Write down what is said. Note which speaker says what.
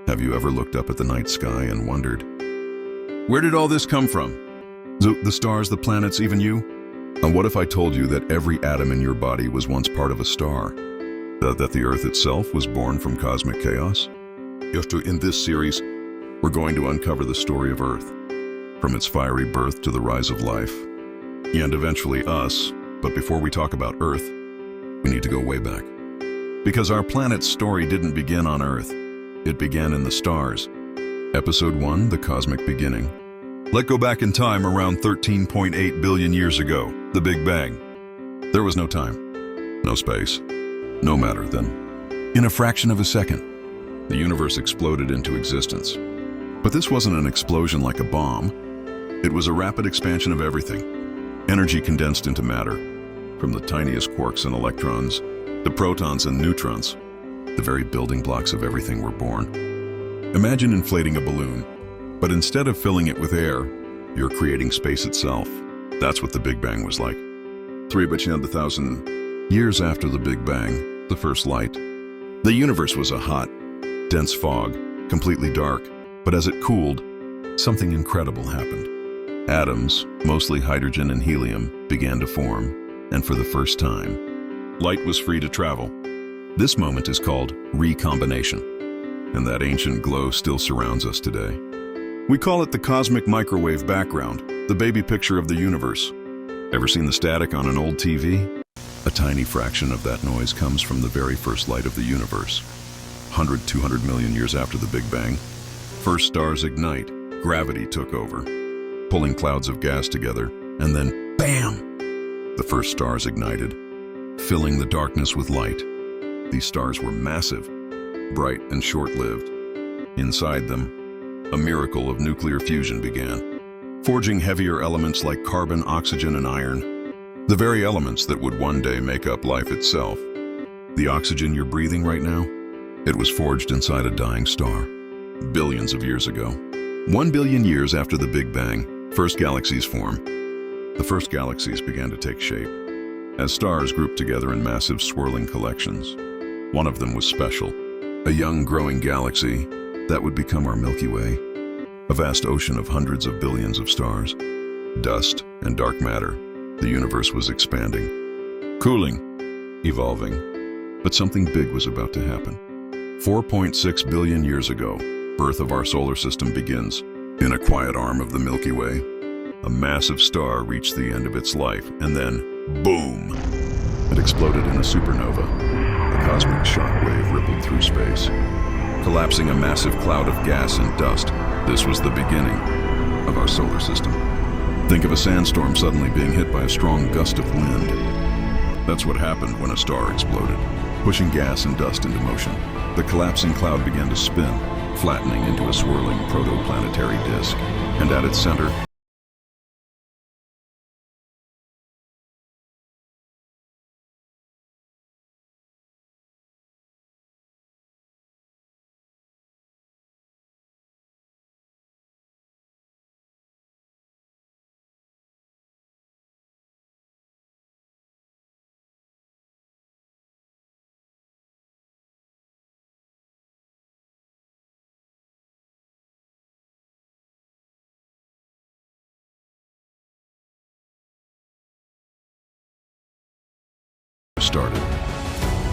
Speaker 1: Have you ever looked up at the night sky and wondered, where did all this come from? The stars, the planets, even you? And what if I told you that every atom in your body was once part of a star? That the Earth itself was born from cosmic chaos? In this series, we're going to uncover the story of Earth, from its fiery birth to the rise of life, and eventually us. But before we talk about Earth, we need to go way back. Because our planet's story didn't begin on Earth. It began in the stars. Episode 1, The Cosmic Beginning. Let's go back in time around 13.8 billion years ago, the Big Bang. There was no time, no space, no matter then. In a fraction of a second, the universe exploded into existence. But this wasn't an explosion like a bomb. It was a rapid expansion of everything. Energy condensed into matter, from the tiniest quarks and electrons to protons and neutrons. The very building blocks of everything were born. Imagine inflating a balloon, but instead of filling it with air, you're creating space itself. That's what the Big Bang was like. 3,000 years after the Big Bang, the first light. The universe was a hot, dense fog, completely dark, but as it cooled, something incredible happened. Atoms, mostly hydrogen and helium, began to form, and for the first time, light was free to travel. This moment is called recombination, and that ancient glow still surrounds us today. We call it the cosmic microwave background, the baby picture of the universe. Ever seen the static on an old TV? A tiny fraction of that noise comes from the very first light of the universe. 200 million years after the Big Bang, first stars ignite, gravity took over, pulling clouds of gas together, and then, bam! The first stars ignited, filling the darkness with light. These stars were massive, bright and short-lived. Inside them, a miracle of nuclear fusion began, forging heavier elements like carbon, oxygen, and iron, the very elements that would one day make up life itself. The oxygen you're breathing right now, it was forged inside a dying star, billions of years ago. 1 billion years after the Big Bang, first galaxies formed. The first galaxies began to take shape, as stars grouped together in massive swirling collections. One of them was special, a young growing galaxy that would become our Milky Way, a vast ocean of hundreds of billions of stars, dust and dark matter. The universe was expanding, cooling, evolving, but something big was about to happen. 4.6 billion years ago, birth of our solar system begins. In a quiet arm of the Milky Way, a massive star reached the end of its life, and then, boom! It exploded in a supernova. A cosmic shockwave rippled through space, collapsing a massive cloud of gas and dust. This was the beginning of our solar system. Think of a sandstorm suddenly being hit by a strong gust of wind. That's what happened when a star exploded, pushing gas and dust into motion. The collapsing cloud began to spin, flattening into a swirling protoplanetary disk, and at its center, started.